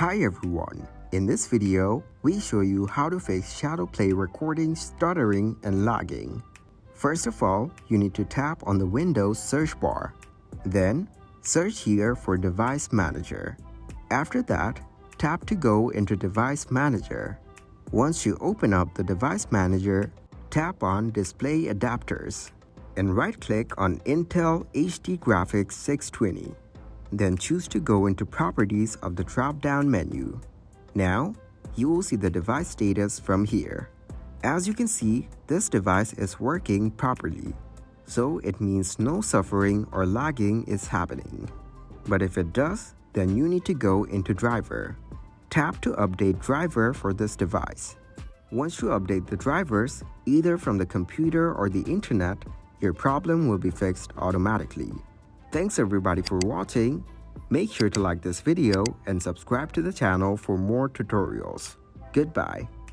Hi everyone, in this video, we show you how to fix Shadowplay recording stuttering and lagging. First of all, you need to tap on the Windows search bar. Then, search here for Device Manager. After that, tap to go into Device Manager. Once you open up the Device Manager, tap on Display Adapters and right-click on Intel HD Graphics 620. Then choose to go into Properties of the drop-down menu. Now, you will see the device status from here. As you can see, this device is working properly, so it means no suffering or lagging is happening. But if it does, then you need to go into Driver. Tap to update driver for this device. Once you update the drivers, either from the computer or the internet, your problem will be fixed automatically. Thanks everybody for watching. Make sure to like this video and subscribe to the channel for more tutorials. Goodbye.